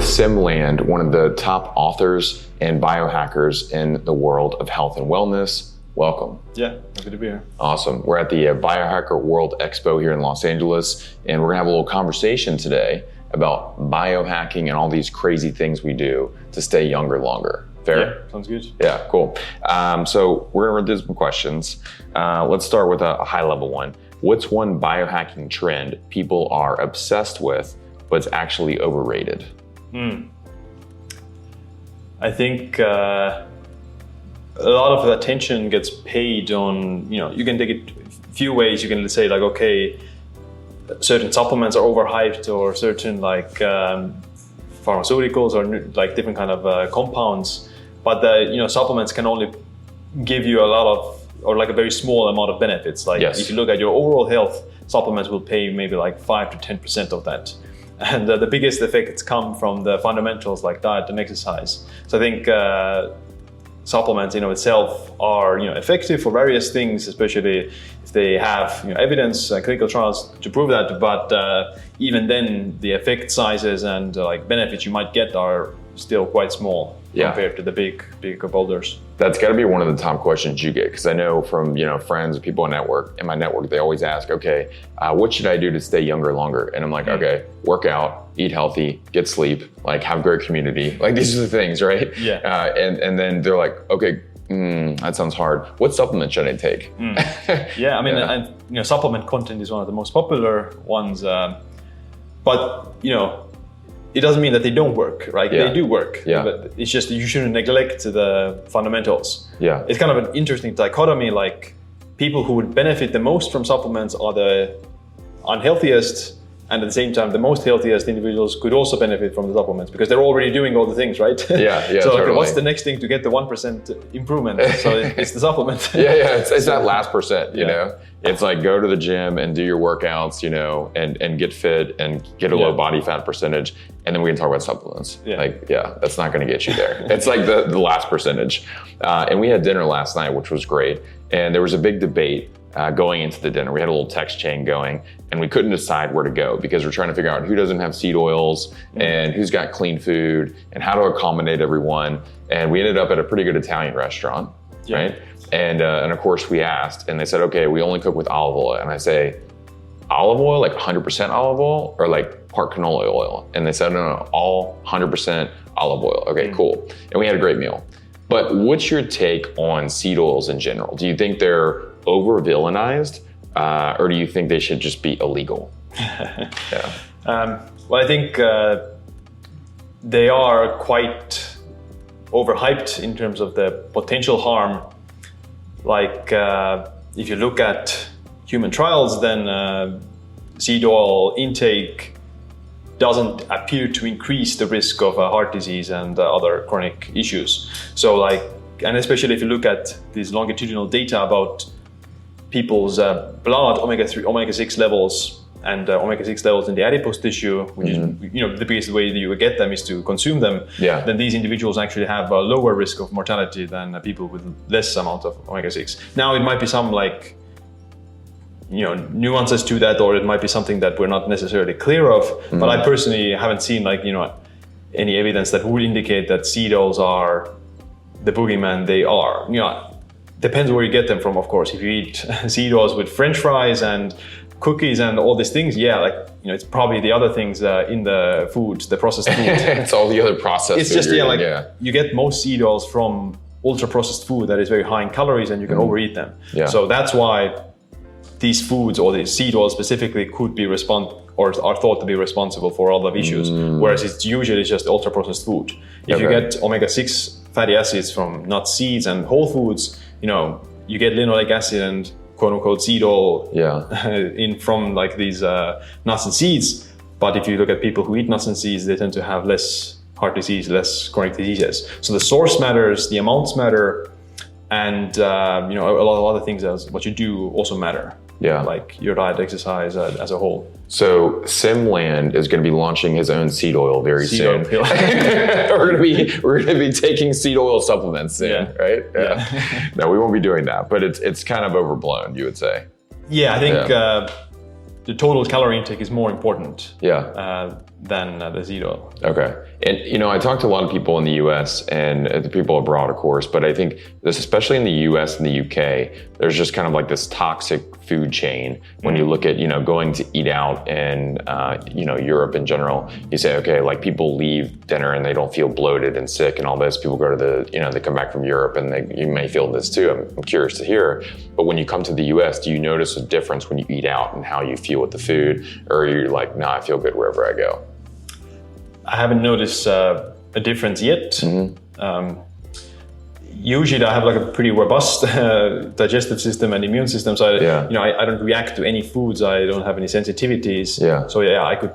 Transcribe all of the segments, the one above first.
Siim Land, one of the top authors and biohackers in the world of health and wellness. Welcome. Yeah, happy to be here. Awesome. We're at the Biohacker World Expo here in Los Angeles, and we're gonna have a little conversation today about biohacking and all these crazy things we do to stay younger longer. Fair? Yeah, sounds good. Yeah, cool. So we're gonna run through some questions. Let's start with a high level one. What's one biohacking trend people are obsessed with, but it's actually overrated? I think a lot of the attention gets paid on, you can take it a few ways. You can say like, okay, certain supplements are overhyped, or certain like pharmaceuticals or like different kind of compounds. But supplements can only give you a lot of, or like a very small amount of benefits. Like if you look at your overall health, supplements will pay maybe like 5 to 10% of that. And the biggest effects come from the fundamentals like diet and exercise. So I think supplements in of itself are effective for various things, especially if they have evidence, clinical trials to prove that. But even then, the effect sizes and like benefits you might get are still quite small compared to the big boulders. That's got to be one of the top questions you get, because I know from friends and people in my network, they always ask, okay, what should I do to stay younger longer? And I'm like, okay, work out, eat healthy, get sleep, like have great community, like these are the things, right? Yeah. And then they're like, okay, that sounds hard. What supplement should I take? Yeah, I mean, and supplement content is one of the most popular ones, but it doesn't mean that they don't work, right? They do work, but it's just you shouldn't neglect the fundamentals. Yeah, it's kind of an interesting dichotomy. Like people who would benefit the most from supplements are the unhealthiest, and at the same time, the most healthiest individuals could also benefit from the supplements because they're already doing all the things, right? Yeah. So totally. What's the next thing to get the 1% improvement? So it's the supplement. It's that last percent, you know? It's like go to the gym and do your workouts, and get fit and get a low body fat percentage. And then we can talk about supplements. That's not going to get you there. It's like the last percentage. And we had dinner last night, which was great. And there was a big debate going into the dinner. We had a little text chain going, and we couldn't decide where to go because we're trying to figure out who doesn't have seed oils and who's got clean food and how to accommodate everyone. And we ended up at a pretty good Italian restaurant, right? And of course we asked, and they said, okay, we only cook with olive oil. And I say, olive oil, like 100% olive oil, or like part canola oil? And they said, no, all 100% olive oil. Okay, cool. And we had a great meal. But what's your take on seed oils in general? Do you think they're over-villainized, or do you think they should just be illegal? Well, I think they are quite overhyped in terms of the potential harm. Like if you look at human trials, then seed oil intake doesn't appear to increase the risk of heart disease and other chronic issues. So and especially if you look at these longitudinal data about people's blood omega-6 levels and omega-6 levels in the adipose tissue, which is the biggest way that you would get them is to consume them. Then these individuals actually have a lower risk of mortality than people with less amount of omega-6. Now it might be some nuances to that, or it might be something that we're not necessarily clear of. But I personally haven't seen any evidence that would indicate that seed oils are the boogeyman they are. Depends where you get them from, of course. If you eat seed oils with French fries and cookies and all these things, it's probably the other things in the food, the processed food. It's all the other processed It's just, you get most seed oils from ultra-processed food that is very high in calories, and you can overeat them. So that's why these foods, or the seed oils specifically, could be or are thought to be responsible for all the issues, whereas it's usually just ultra-processed food. If you get omega-6 fatty acids from nuts, seeds, and whole foods, you get linoleic acid and quote-unquote seed oil from these nuts and seeds. But if you look at people who eat nuts and seeds, they tend to have less heart disease, less chronic diseases. So the source matters, the amounts matter, and a lot of other things as what you do also matter. Like your diet, exercise as a whole. So Siim Land is going to be launching his own seed oil very soon. We're going to be taking seed oil supplements soon, right? No, we won't be doing that, but it's kind of overblown, you would say. Yeah, I think the total calorie intake is more important. than the seed oil. Okay. And, you know, I talked to a lot of people in the US and the people abroad, of course, but I think this, especially in the US and the UK, there's just kind of like this toxic food chain. When you look at, you know, going to eat out in, you know, Europe in general, you say, okay, like people leave dinner and they don't feel bloated and sick and all this. People go to the, you know, they come back from Europe and you may feel this too. I'm curious to hear. But when you come to the US, do you notice a difference when you eat out and how you feel with the food? Or you're like, nah, I feel good wherever I go? I haven't noticed a difference yet. Usually I have like a pretty robust digestive system and immune system. So you know, I don't react to any foods. I don't have any sensitivities. So yeah, I could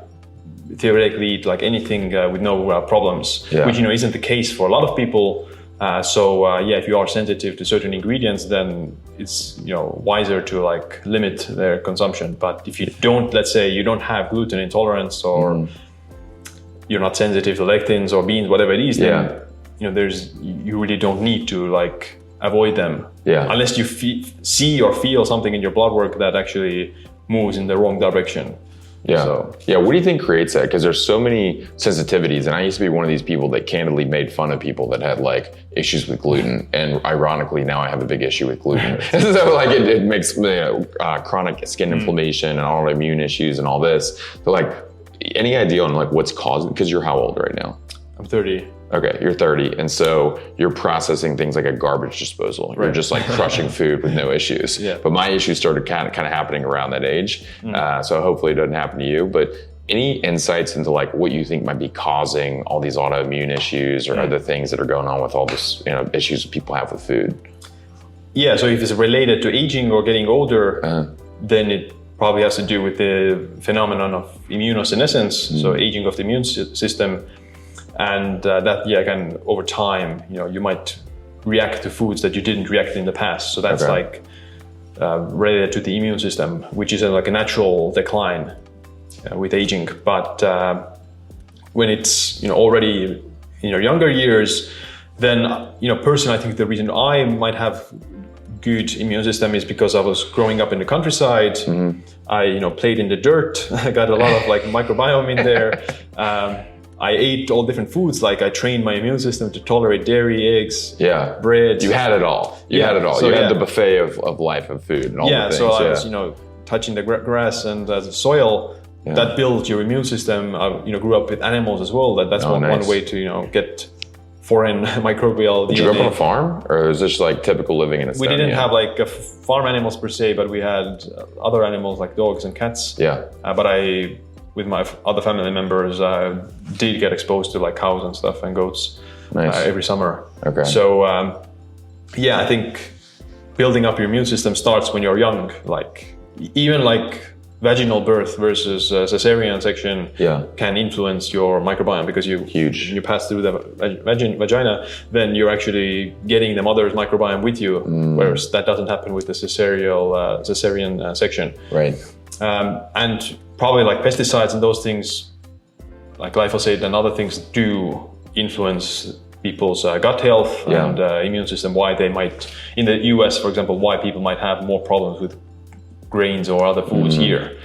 theoretically eat like anything with no problems, which, you know, isn't the case for a lot of people. Yeah, if you are sensitive to certain ingredients, then it's, you know, wiser to like limit their consumption. But if you don't, let's say you don't have gluten intolerance or you're not sensitive to lectins or beans, whatever it is, then, you know, you really don't need to like avoid them. Unless you see or feel something in your blood work that actually moves in the wrong direction. What do you think creates that? Because there's so many sensitivities, and I used to be one of these people that candidly made fun of people that had like issues with gluten, and ironically now I have a big issue with gluten. So like it makes, you know, chronic skin inflammation and autoimmune issues and all this. So like, any idea on like what's causing? Because you're how old right now? I'm 30. Okay, you're 30, and so you're processing things like a garbage disposal. You're just like crushing food with no issues. But my issues started kind of happening around that age. So hopefully it doesn't happen to you. But any insights into like what you think might be causing all these autoimmune issues or other things that are going on with all this, you know, issues that people have with food? Yeah. So if it's related to aging or getting older, then it probably has to do with the phenomenon of immunosenescence, so aging of the immune system. And that, can over time, you know, you might react to foods that you didn't react in the past. So that's like related to the immune system, which is like a natural decline with aging. But when it's, you know, already in your younger years, then, you know, personally, I think the reason I might have good immune system is because I was growing up in the countryside. I, you know, played in the dirt. I got a lot of like microbiome in there. I ate all different foods. Like I trained my immune system to tolerate dairy, eggs, bread. You had it all. You had it all. So, you had the buffet of life and food and all the things. So I was, you know, touching the grass and the soil. That builds your immune system. I, you know, grew up with animals as well. That's one way to, you know, get foreign microbial DNA. Did you grow up on a farm, or was this like typical living in Estonia? We didn't have like farm animals per se, but we had other animals like dogs and cats. But I, with my other family members, did get exposed to like cows and stuff and goats every summer. So I think building up your immune system starts when you're young. Like even like vaginal birth versus cesarean section can influence your microbiome, because you pass through the vagina, then you're actually getting the mother's microbiome with you, whereas that doesn't happen with the cesarean section. And probably like pesticides and those things, like glyphosate and other things, do influence people's gut health and immune system. Why they might, in the US, for example, why people might have more problems with grains or other foods here,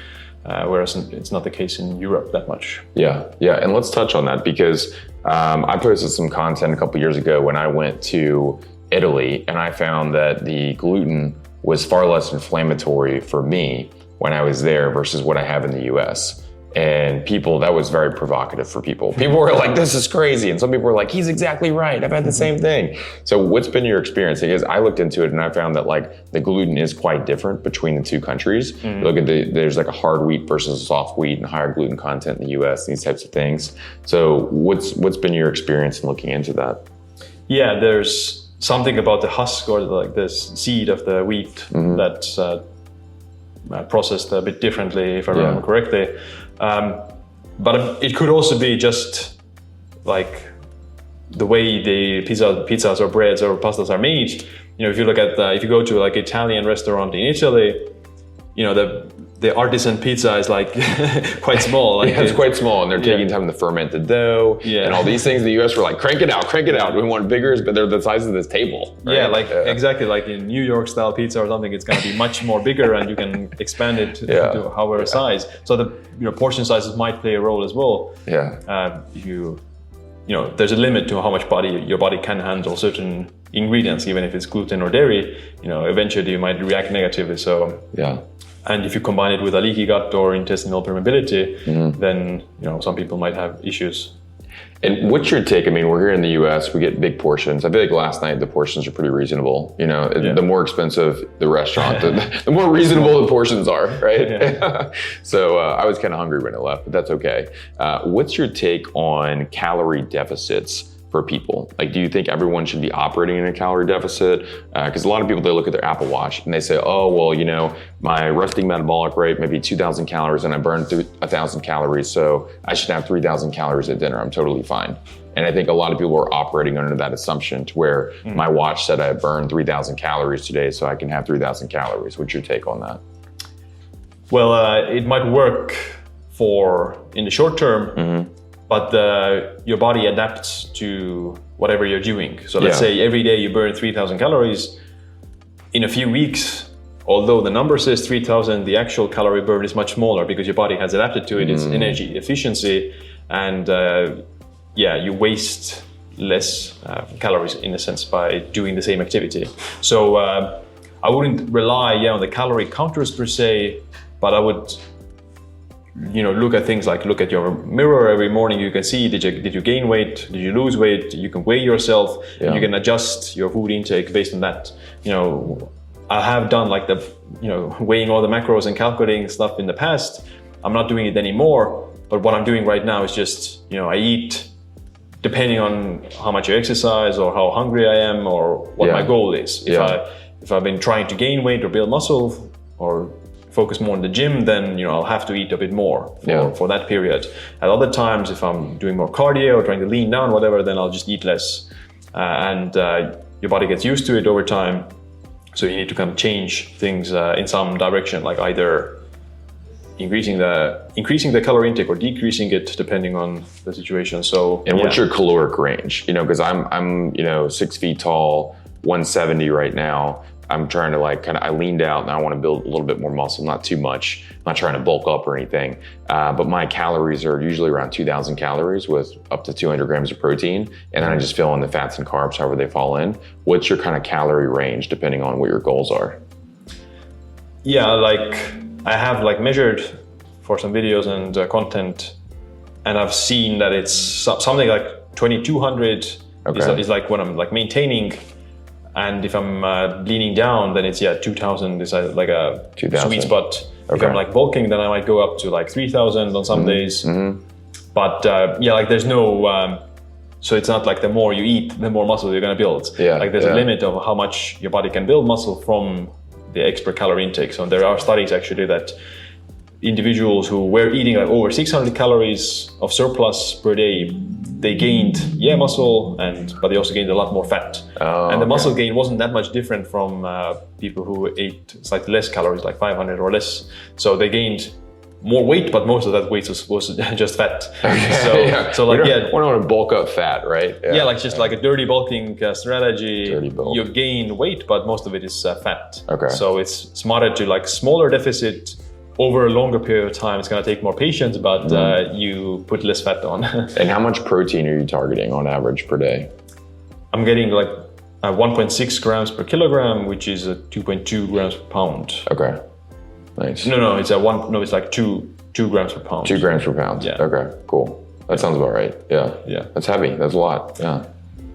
whereas it's not the case in Europe that much. And let's touch on that, because I posted some content a couple years ago when I went to Italy, and I found that the gluten was far less inflammatory for me when I was there versus what I have in the US. And that was very provocative for people. People were like, this is crazy. And some people were like, he's exactly right. I've had the same thing. So what's been your experience? Because I looked into it and I found that like the gluten is quite different between the two countries. Look at there's like a hard wheat versus a soft wheat and higher gluten content in the US, these types of things. So what's been your experience in looking into that? There's something about the husk or like the seed of the wheat that's processed a bit differently, if I remember correctly. But it could also be just like the way the pizzas or breads or pastas are made. You know, if you look at if you go to like Italian restaurant in Italy, the artisan pizza is like quite small. Like it's quite small, and they're taking time to ferment the dough and all these things. In the US, we're like, crank it out. We want bigger, but they're the size of this table. Right? Exactly. Like in New York style pizza or something, it's going to be much more bigger, and you can expand it to however size. So the portion sizes might play a role as well. There's a limit to how much your body can handle certain ingredients, even if it's gluten or dairy. Eventually you might react negatively. So and if you combine it with a leaky gut or intestinal permeability, then some people might have issues. And what's your take? I mean, we're here in the US, we get big portions. I feel like last night the portions are pretty reasonable. The more expensive the restaurant, the more reasonable the portions are, right? So I was kind of hungry when I left, but that's okay. What's your take on calorie deficits for people? Like, do you think everyone should be operating in a calorie deficit? Because a lot of people, they look at their Apple Watch and they say, oh, well, my resting metabolic rate may be 2,000 calories and I burned through 1,000 calories, so I should have 3,000 calories at dinner. I'm totally fine. And I think a lot of people are operating under that assumption to where my watch said I burned 3,000 calories today, so I can have 3,000 calories. What's your take on that? Well, it might work in the short term, but your body adapts to whatever you're doing. So let's say every day you burn 3,000 calories. In a few weeks, although the number says 3,000, the actual calorie burn is much smaller because your body has adapted to it. It's energy efficiency, and you waste less calories in a sense by doing the same activity. So I wouldn't rely on the calorie counters per se, but I would look at things like look at your mirror every morning. You can see, did you gain weight? Did you lose weight? You can weigh yourself. And you can adjust your food intake based on that. I have done like the, weighing all the macros and calculating stuff in the past. I'm not doing it anymore. But what I'm doing right now is just, I eat depending on how much I exercise or how hungry I am or what my goal is. If I've been trying to gain weight or build muscle or focus more on the gym, then I'll have to eat a bit more for that period. At other times, if I'm doing more cardio or trying to lean down, whatever, then I'll just eat less. And your body gets used to it over time. So you need to kind of change things in some direction, like either increasing the calorie intake or decreasing it depending on the situation. So what's your caloric range? Because I'm 6 feet tall, 170 right now. I'm trying to I leaned out and I want to build a little bit more muscle, not too much. I'm not trying to bulk up or anything. But my calories are usually around 2,000 calories with up to 200 grams of protein. And then I just fill in the fats and carbs, however they fall in. What's your kind of calorie range depending on what your goals are? Yeah, I have measured for some videos and content, and I've seen that it's something like 2,200 is like what I'm maintaining. And if I'm leaning down, then it's 2,000 is like a 2,000. Sweet spot. If I'm bulking, then I might go up to 3,000 on some days. But there's no. So it's not like the more you eat, the more muscle you're gonna build. There's a limit of how much your body can build muscle from the extra calorie intake. So there are studies actually that individuals who were eating over 600 calories of surplus per day, they gained muscle, but they also gained a lot more fat. And the muscle gain wasn't that much different from people who ate slightly less calories, like 500 or less. So they gained more weight, but most of that weight was just fat. So we don't want to bulk up fat, right? Like a dirty bulking strategy. You gain weight, but most of it is fat. So it's smarter to smaller deficit over a longer period of time. It's going to take more patience, but you put less fat on. And how much protein are you targeting on average per day? I'm getting 1.6 grams per kilogram, which is 2.2 grams per pound. Okay, nice. No, it's it's 2 grams per pound. 2 grams per pound. Yeah. Okay, cool. That sounds about right. Yeah. That's heavy. That's a lot. Yeah.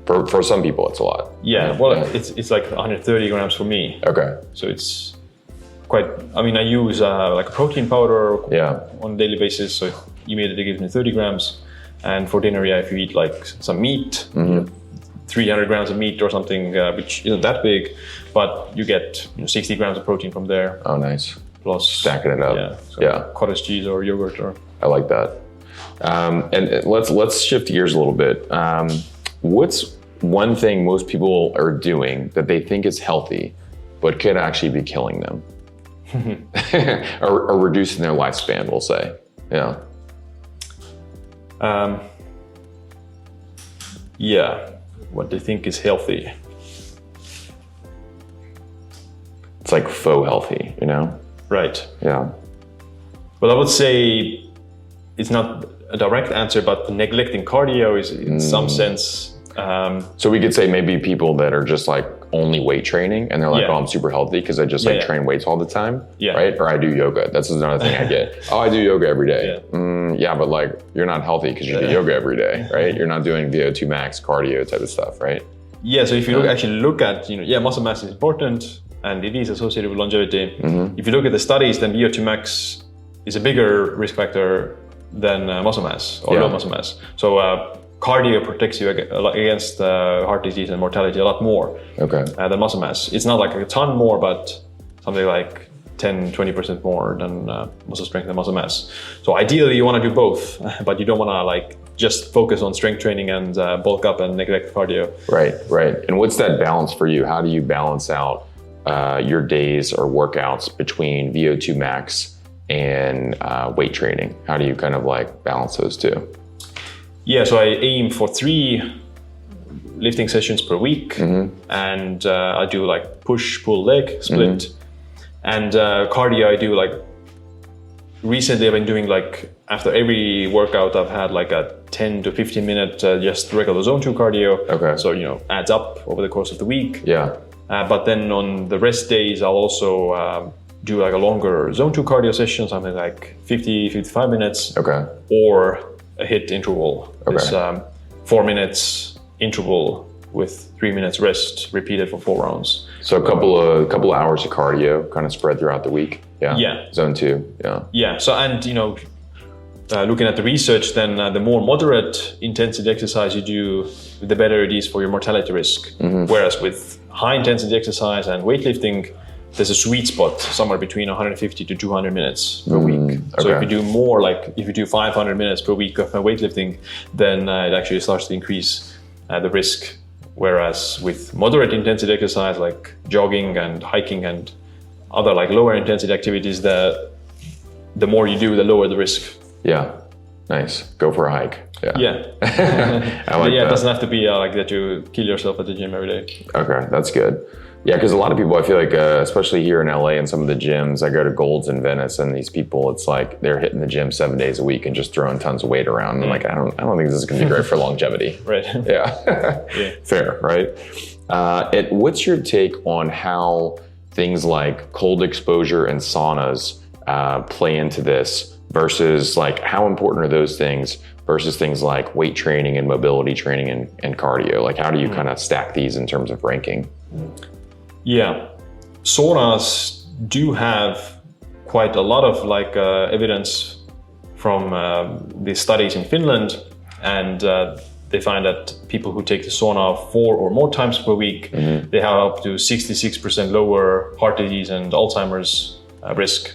For some people, it's a lot. Yeah. Well, it's 130 grams for me. Okay. So it's quite. I use a protein powder on a daily basis. So immediately gives me 30 grams. And for dinner, if you eat some meat, 300 grams of meat or something, which isn't that big, but you get 60 grams of protein from there. Oh, nice. Plus stacking it up. Cottage cheese or yogurt I like that. And let's shift gears a little bit. What's one thing most people are doing that they think is healthy, but could actually be killing them? or reducing their lifespan, we'll say. Yeah. What they think is healthy. It's like faux healthy, you know? Right. Yeah. Well, I would say it's not a direct answer, but neglecting cardio is in some sense. So we could say maybe people that are just like only weight training and they're like, oh, I'm super healthy because I just train weights all the time, right? Or I do yoga. That's another thing I get. Oh, I do yoga every day. Yeah, but like you're not healthy because you do yoga every day, right? You're not doing VO2 max cardio type of stuff, right? Yeah, so if you actually look at, muscle mass is important and it is associated with longevity. If you look at the studies, then VO2 max is a bigger risk factor than muscle mass or low muscle mass. So cardio protects you against heart disease and mortality a lot more than muscle mass. It's not like a ton more, but something like 10-20% more than muscle strength and muscle mass. So ideally you want to do both, but you don't want to like just focus on strength training and bulk up and neglect cardio. Right. And what's that balance for you? How do you balance out your days or workouts between VO2 max and weight training? How do you kind of like balance those two? Yeah, so I aim for 3 lifting sessions per week, and I do like push, pull, leg split. And cardio, I do like, recently I've been doing like, after every workout I've had like a 10 to 15 minute just regular zone 2 cardio. So, adds up over the course of the week. But then on the rest days, I'll also do like a longer zone 2 cardio session, something like 50-55 minutes. Or a HIIT interval. It's 4 minutes interval with 3 minutes rest, repeated for 4 rounds. So a couple of hours of cardio kind of spread throughout the week. Zone 2. So, and looking at the research, then the more moderate intensity exercise you do, the better it is for your mortality risk. Whereas with high intensity exercise and weightlifting, there's a sweet spot somewhere between 150 to 200 minutes per week. So if you do more, like if you do 500 minutes per week of weightlifting, then it actually starts to increase the risk. Whereas with moderate intensity exercise like jogging and hiking and other like lower intensity activities, the more you do, the lower the risk. Nice. Go for a hike. I like that. It doesn't have to be like that you kill yourself at the gym every day. Okay, that's good. Yeah, because a lot of people, I feel like, especially here in LA and some of the gyms, I go to Gold's in Venice, and these people, it's like they're hitting the gym 7 days a week and just throwing tons of weight around. And I'm like, I don't think this is going to be great for longevity. Fair, right? What's your take on how things like cold exposure and saunas play into this versus like how important are those things versus things like weight training and mobility training and cardio? Like how do you kind of stack these in terms of ranking? Saunas do have quite a lot of like evidence from the studies in Finland, and they find that people who take the sauna 4 or more times per week, they have up to 66% lower heart disease and Alzheimer's risk,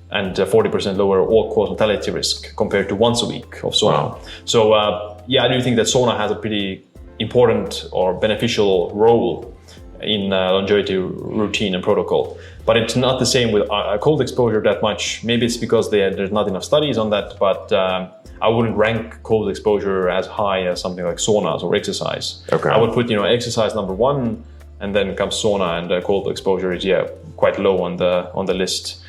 and 40% lower all-cause mortality risk compared to once a week of sauna. So I do think that sauna has a pretty important or beneficial role in longevity routine and protocol. But it's not the same with cold exposure that much. Maybe it's because there's not enough studies on that, but I wouldn't rank cold exposure as high as something like saunas or exercise. I would put exercise number 1, and then comes sauna, and cold exposure is quite low on the list.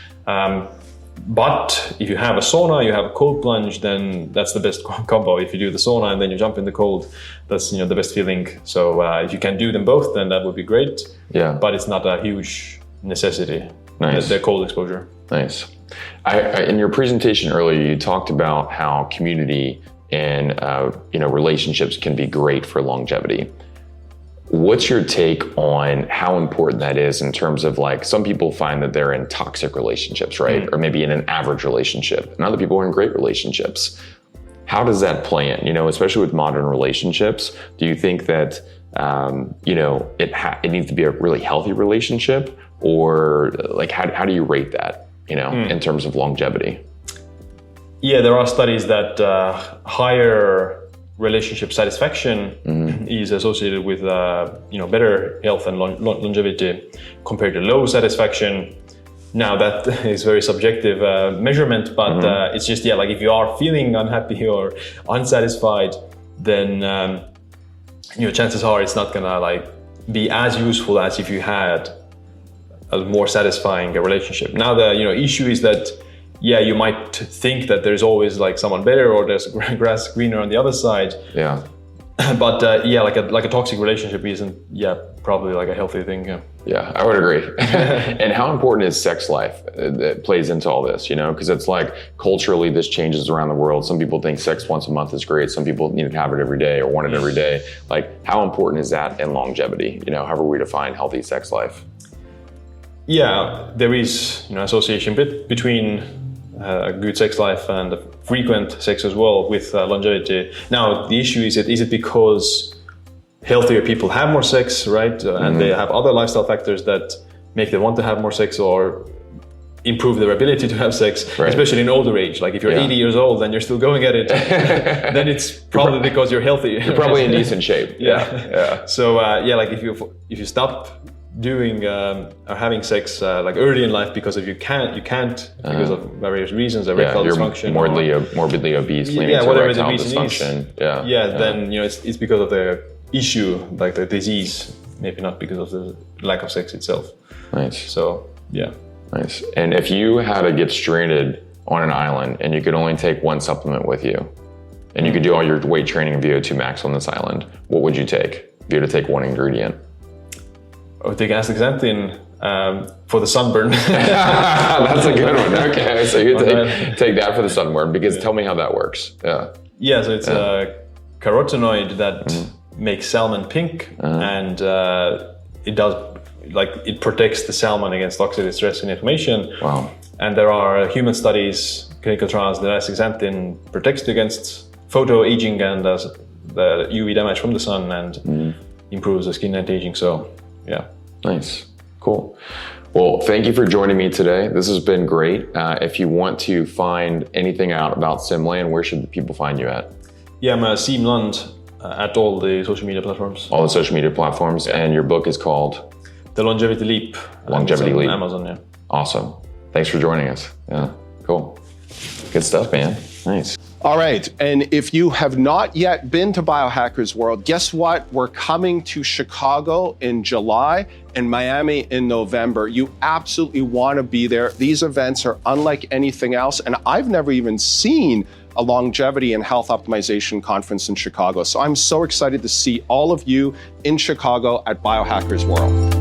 But if you have a sauna, you have a cold plunge, then that's the best combo. If you do the sauna and then you jump in the cold, that's the best feeling. So if you can do them both, then that would be great. But it's not a huge necessity. The cold exposure. Nice. In your presentation earlier, you talked about how community and relationships can be great for longevity. What's your take on how important that is in terms of like some people find that they're in toxic relationships, right? Or maybe in an average relationship, and other people are in great relationships. How does that play in, especially with modern relationships? Do you think that, it needs to be a really healthy relationship, or like, how do you rate that, in terms of longevity? Yeah, there are studies that higher relationship satisfaction is associated with better health and longevity compared to low satisfaction. Now that is very subjective measurement, but it's just, like if you are feeling unhappy or unsatisfied, then chances are it's not gonna like be as useful as if you had a more satisfying relationship. Now the issue is that you might think that there's always like someone better or there's grass greener on the other side. Yeah. But like a toxic relationship isn't probably like a healthy thing. Yeah, I would agree. And how important is sex life that plays into all this, because it's like culturally this changes around the world. Some people think sex once a month is great. Some people need to have it every day or want it every day. Like how important is that in longevity? However we define healthy sex life. Yeah, there is association between a good sex life and frequent sex as well with longevity. Now the issue is it because healthier people have more sex, right? And they have other lifestyle factors that make them want to have more sex or improve their ability to have sex, especially in older age. Like if you're 80 years old and you're still going at it, then it's probably because you're healthy. You're probably in decent shape. Yeah. So like if you stop doing or having sex like early in life because you can't because of various reasons, erectile dysfunction, morbidly obese, leading to erectile dysfunction. Then it's because of the issue, like the disease, maybe not because of the lack of sex itself. Nice. So nice. And if you had to get stranded on an island and you could only take one supplement with you, and you could do all your weight training and VO2 max on this island, what would you take if you had to take one ingredient? I would take astaxanthin for the sunburn. That's a good one. Okay, so you take that for the sunburn, because tell me how that works. So it's a carotenoid that makes salmon pink, and it protects the salmon against oxidative stress and inflammation. Wow. And there are human studies, clinical trials, that astaxanthin protects against photoaging and the UV damage from the sun, and improves the skin anti-aging. So nice. Cool. Well, thank you for joining me today. This has been great. If you want to find anything out about Siim Land, where should the people find you at? I'm Siim Land at all the social media platforms. All the social media platforms. And your book is called? The Longevity Leap. Longevity Leap. Amazon, Awesome. Thanks for joining us. Yeah, cool. Good stuff, man. Nice. All right, and if you have not yet been to Biohackers World, guess what? We're coming to Chicago in July and Miami in November. You absolutely want to be there. These events are unlike anything else, and I've never even seen a longevity and health optimization conference in Chicago. So I'm so excited to see all of you in Chicago at Biohackers World.